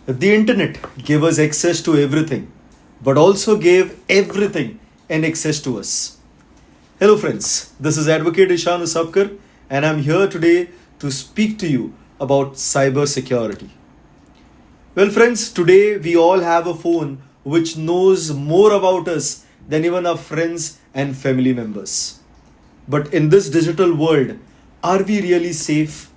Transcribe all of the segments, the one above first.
The internet gave us access to everything, but also gave everything an access to us. Hello, friends. This is Advocate Eeshan Usapkar, and I'm here today to speak to you about cyber security. Well, friends, today we all have a phone which knows more about us than even our friends and family members. But in this digital world, are we really safe?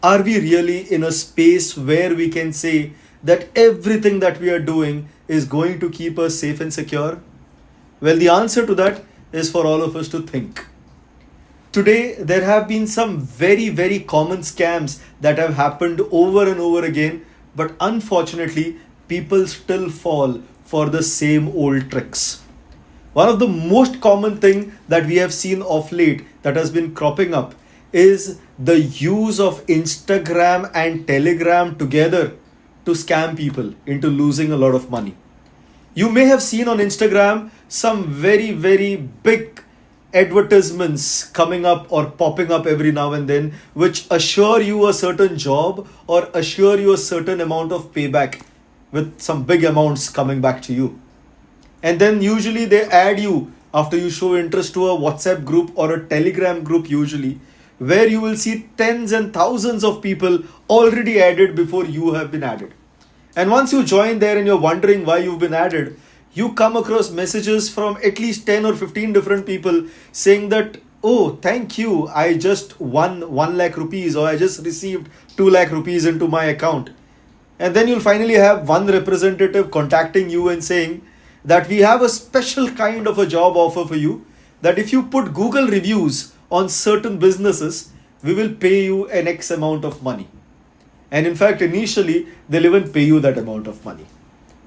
Are we really in a space where we can say that everything that we are doing is going to keep us safe and secure? Well, the answer to that is for all of us to think. Today, there have been some very common scams that have happened over and over again, but unfortunately, people still fall for the same old tricks. One of the most common thing that we have seen of late that has been cropping up is the use of Instagram and Telegram together to scam people into losing a lot of money. You may have seen on Instagram some very big advertisements coming up or popping up every now and then, which assure you a certain job or assure you a certain amount of payback with some big amounts coming back to you. And then usually they add you after you show interest to a WhatsApp group or a Telegram group, usually, where you will see tens and thousands of people already added before you have been added. And once you join there and you're wondering why you've been added, you come across messages from at least 10 or 15 different people saying that, oh, thank you, I just won 1 lakh rupees or I just received 2 lakh rupees into my account. And then you'll finally have one representative contacting you and saying that we have a special kind of a job offer for you, that if you put Google reviews on certain businesses, we will pay you an X amount of money. And in fact, initially, they'll even pay you that amount of money.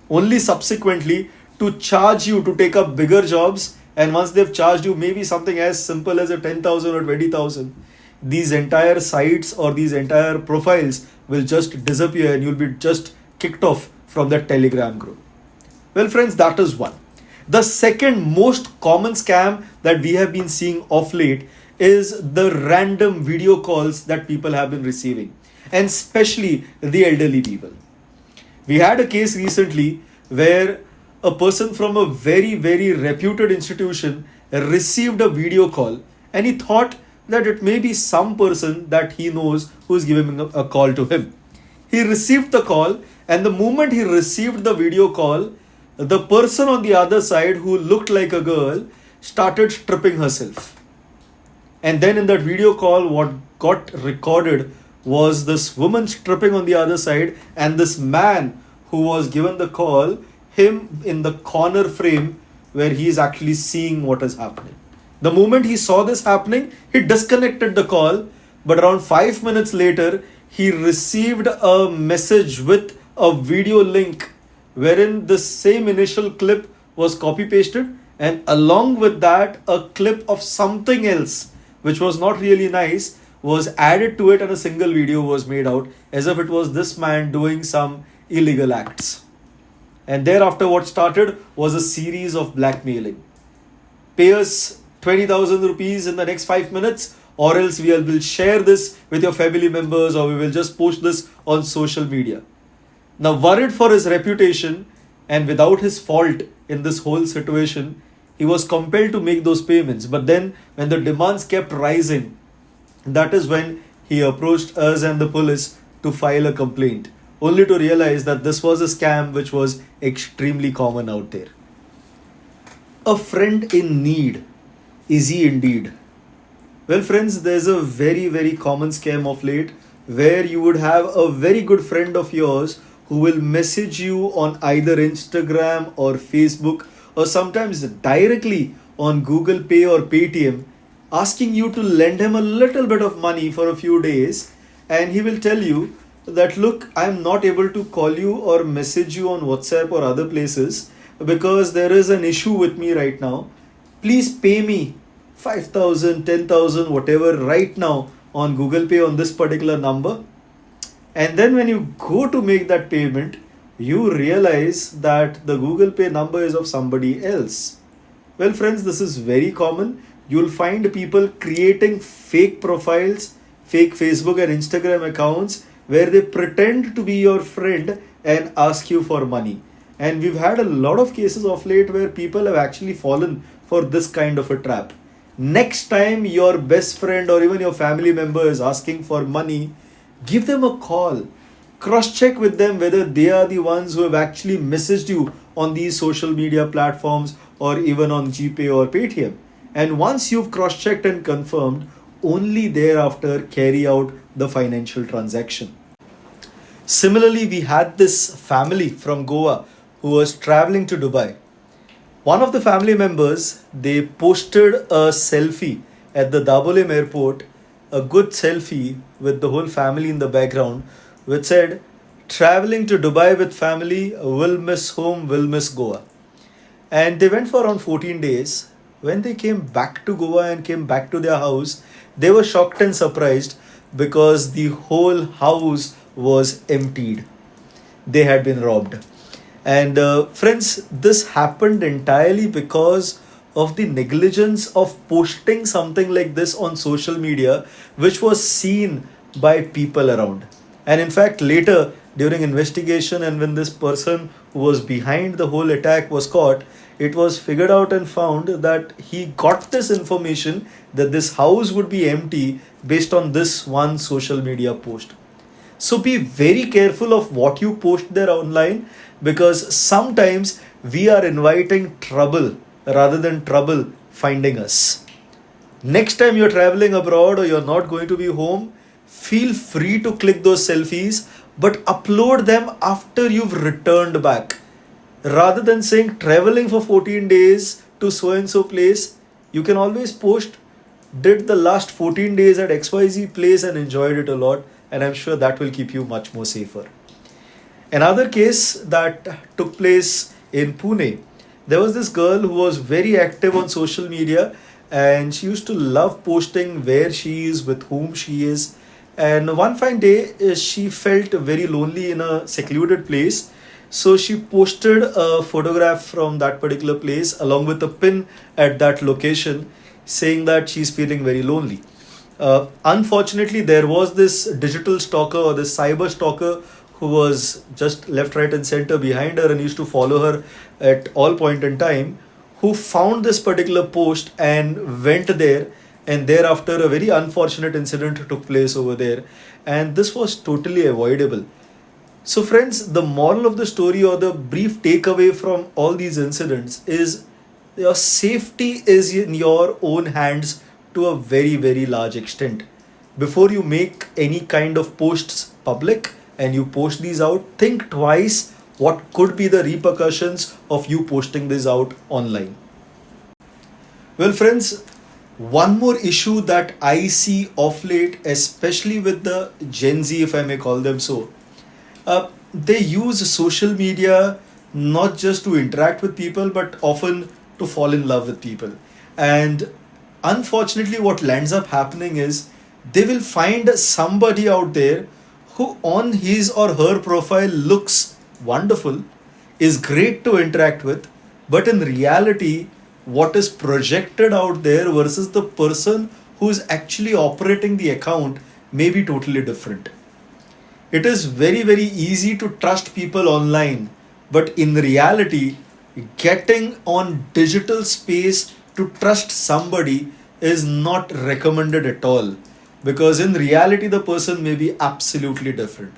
Only subsequently to charge you to take up bigger jobs, and once they've charged you maybe something as simple as a 10,000 or 20,000, these entire sites or these entire profiles will just disappear and you'll be just kicked off from that Telegram group. Well, friends, that is one. The second most common scam that we have been seeing of late is the random video calls that people have been receiving, and especially the elderly people. We had a case recently where a person from a very reputed institution received a video call, and he thought that it may be some person that he knows who's giving a call to him. He received the call, and the moment he received the video call, the person on the other side who looked like a girl started stripping herself. And then in that video call, what got recorded was this woman stripping on the other side, and this man who was given the call, him in the corner frame where he is actually seeing what is happening. The moment he saw this happening, he disconnected the call, but around 5 minutes later, he received a message with a video link wherein the same initial clip was copy pasted, and along with that, a clip of something else which was not really nice was added to it, and a single video was made out as if it was this man doing some illegal acts. And thereafter, what started was a series of blackmailing. Pay us 20,000 rupees in the next 5 minutes, or else we will share this with your family members, or we will just post this on social media. Now, worried for his reputation and without his fault in this whole situation, he was compelled to make those payments. But then, when the demands kept rising, that is when he approached us and the police to file a complaint, only to realize that this was a scam which was extremely common out there. A friend in need, is he indeed? Well, friends, there's a very common scam of late where you would have a very good friend of yours who will message you on either Instagram or Facebook, or sometimes directly on Google Pay or Paytm, asking you to lend him a little bit of money for a few days, and he will tell you that, look, I'm not able to call you or message you on WhatsApp or other places because there is an issue with me right now. Please pay me 5,000, 10,000, whatever right now on Google Pay on this particular number. And then when you go to make that payment, you realize that the Google Pay number is of somebody else. Well, friends, this is very common. You'll find people creating fake profiles, fake Facebook and Instagram accounts where they pretend to be your friend and ask you for money. And we've had a lot of cases of late where people have actually fallen for this kind of a trap. Next time your best friend or even your family member is asking for money, give them a call. Cross check with them whether they are the ones who have actually messaged you on these social media platforms or even on GPay or Paytm. And once you've cross checked and confirmed, only thereafter carry out the financial transaction. Similarly, we had this family from Goa who was traveling to Dubai. One of the family members, they posted a selfie at the Dabolim airport, a good selfie with the whole family in the background, which said, traveling to Dubai with family, will miss home, will miss Goa. And they went for around 14 days. When they came back to Goa and came back to their house, they were shocked and surprised because the whole house was emptied. They had been robbed. And friends, this happened entirely because of the negligence of posting something like this on social media, which was seen by people around. And in fact, later during investigation, and when this person who was behind the whole attack was caught, it was figured out and found that he got this information that this house would be empty based on this one social media post. So be very careful of what you post there online, because sometimes we are inviting trouble rather than trouble finding us. Next time you're traveling abroad or you're not going to be home, feel free to click those selfies, but upload them after you've returned back. Rather than saying traveling for 14 days to so and so place, you can always post, did the last 14 days at XYZ place and enjoyed it a lot, and I'm sure that will keep you much more safer. Another case that took place in Pune, there was this girl who was very active on social media, and she used to love posting where she is, with whom she is. And one fine day, she felt very lonely in a secluded place. So she posted a photograph from that particular place along with a pin at that location, saying that she's feeling very lonely. Unfortunately, there was this digital stalker or this cyber stalker who was just left, right, and center behind her and used to follow her at all point in time, who found this particular post and went there. And thereafter, a very unfortunate incident took place over there, and this was totally avoidable. So, friends, the moral of the story or the brief takeaway from all these incidents is your safety is in your own hands to a very, very large extent. Before you make any kind of posts public and you post these out, think twice what could be the repercussions of you posting this out online. Well, friends, one more issue that I see of late, especially with the Gen Z, if I may call them so, they use social media not just to interact with people, but often to fall in love with people. And unfortunately, what lands up happening is they will find somebody out there who, on his or her profile, looks wonderful, is great to interact with, but in reality, what is projected out there versus the person who is actually operating the account may be totally different. It is very, very easy to trust people online, but in reality, getting on digital space to trust somebody is not recommended at all, because in reality, the person may be absolutely different.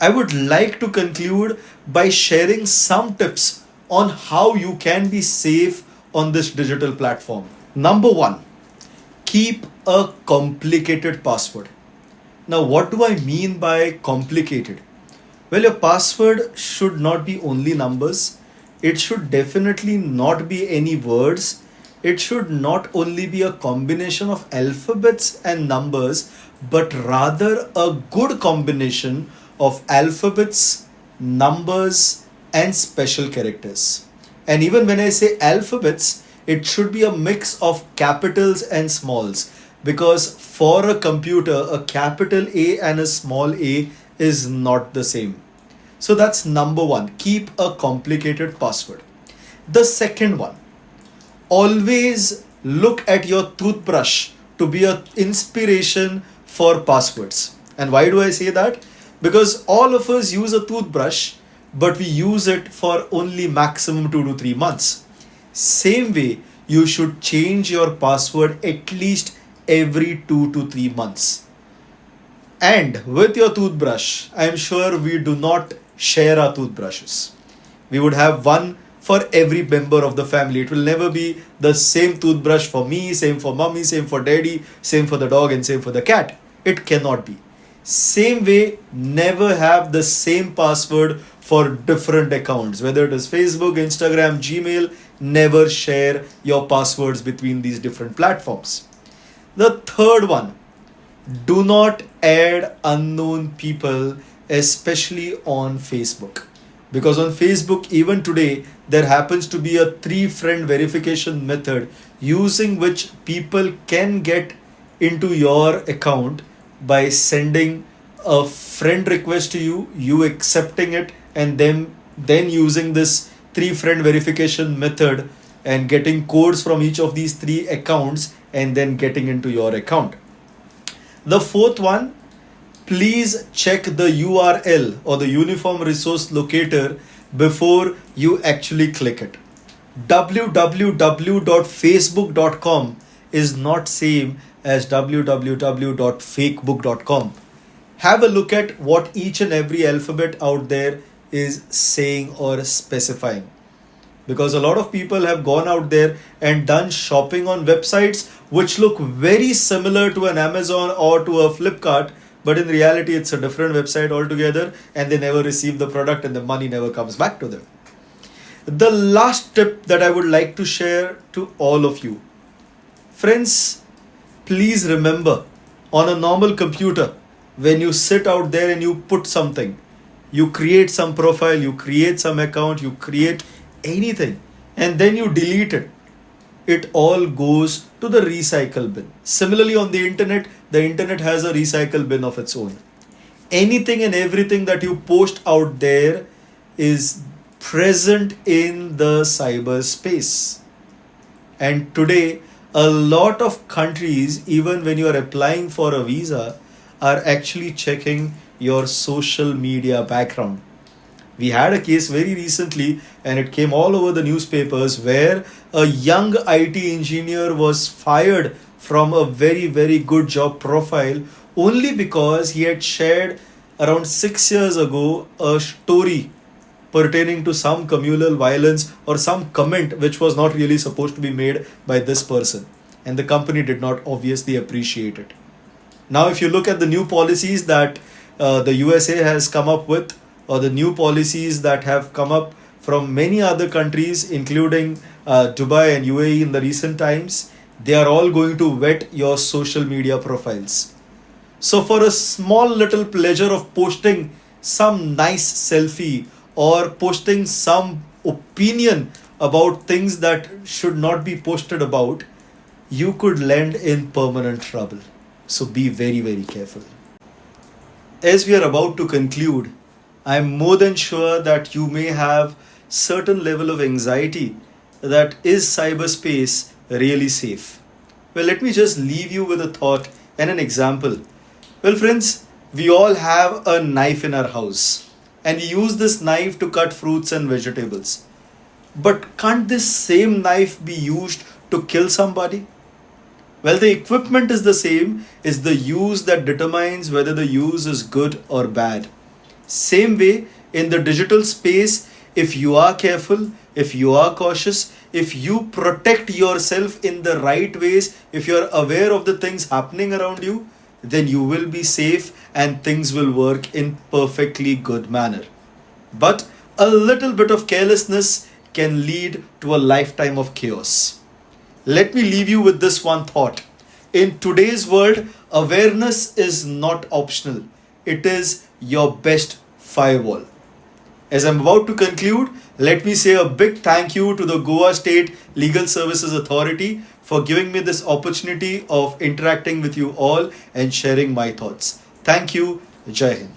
I would like to conclude by sharing some tips on how you can be safe on this digital platform. Number one, keep a complicated password. Now, what do I mean by complicated? Well, your password should not be only numbers. It should definitely not be any words. It should not only be a combination of alphabets and numbers, but rather a good combination of alphabets, numbers, and special characters. And even when I say alphabets, it should be a mix of capitals and smalls, because for a computer, a capital A and a small a is not the same. So that's number one. Keep a complicated password. The second one, always look at your toothbrush to be an inspiration for passwords. And why do I say that? Because all of us use a toothbrush, but we use it for only maximum 2 to 3 months. Same way, you should change your password at least every 2 to 3 months. And with your toothbrush, I am sure we do not share our toothbrushes. We would have one for every member of the family. It will never be the same toothbrush for me, same for mommy, same for daddy, same for the dog, and same for the cat. It cannot be. Same way, never have the same password for different accounts, whether it is Facebook, Instagram, Gmail. Never share your passwords between these different platforms. The third one, do not add unknown people, especially on Facebook. Because on Facebook, even today, there happens to be a 3 friend verification method using which people can get into your account by sending a friend request to you, you accepting it, and then using this 3 friend verification method and getting codes from each of these 3 accounts and then getting into your account. The fourth one, please check the URL or the Uniform Resource Locator before you actually click it. www.facebook.com is not same as www.fakebook.com. Have a look at what each and every alphabet out there is saying or specifying. Because a lot of people have gone out there and done shopping on websites which look very similar to an Amazon or to a Flipkart, but in reality it's a different website altogether, and they never receive the product and the money never comes back to them. The last tip that I would like to share to all of you, friends, please remember, on a normal computer, when you sit out there and you put something, you create some profile, you create some account, you create anything, and then you delete it, it all goes to the recycle bin. Similarly, on the internet has a recycle bin of its own. Anything and everything that you post out there is present in the cyberspace. And today, a lot of countries, even when you are applying for a visa, are actually checking your social media background. We had a case very recently, and it came all over the newspapers, where a young IT engineer was fired from a very, very good job profile only because he had shared around 6 years ago a story pertaining to some communal violence or some comment which was not really supposed to be made by this person. And the company did not obviously appreciate it. Now, if you look at the new policies that the USA has come up with, or the new policies that have come up from many other countries, including Dubai and UAE in the recent times, they are all going to vet your social media profiles. So, for a small little pleasure of posting some nice selfie or posting some opinion about things that should not be posted about, you could land in permanent trouble. So, be very, very careful. As we are about to conclude, I am more than sure that you may have certain level of anxiety that is cyberspace really safe. Well, let me just leave you with a thought and an example. Well, friends, we all have a knife in our house, and we use this knife to cut fruits and vegetables. But can't this same knife be used to kill somebody? Well, the equipment is the same, it's the use that determines whether the use is good or bad. Same way, in the digital space, if you are careful, if you are cautious, if you protect yourself in the right ways, if you are aware of the things happening around you, then you will be safe and things will work in perfectly good manner. But a little bit of carelessness can lead to a lifetime of chaos. Let me leave you with this one thought. In today's world, awareness is not optional. It is your best firewall. As I'm about to conclude, let me say a big thank you to the Goa State Legal Services Authority for giving me this opportunity of interacting with you all and sharing my thoughts. Thank you. Jai Hind.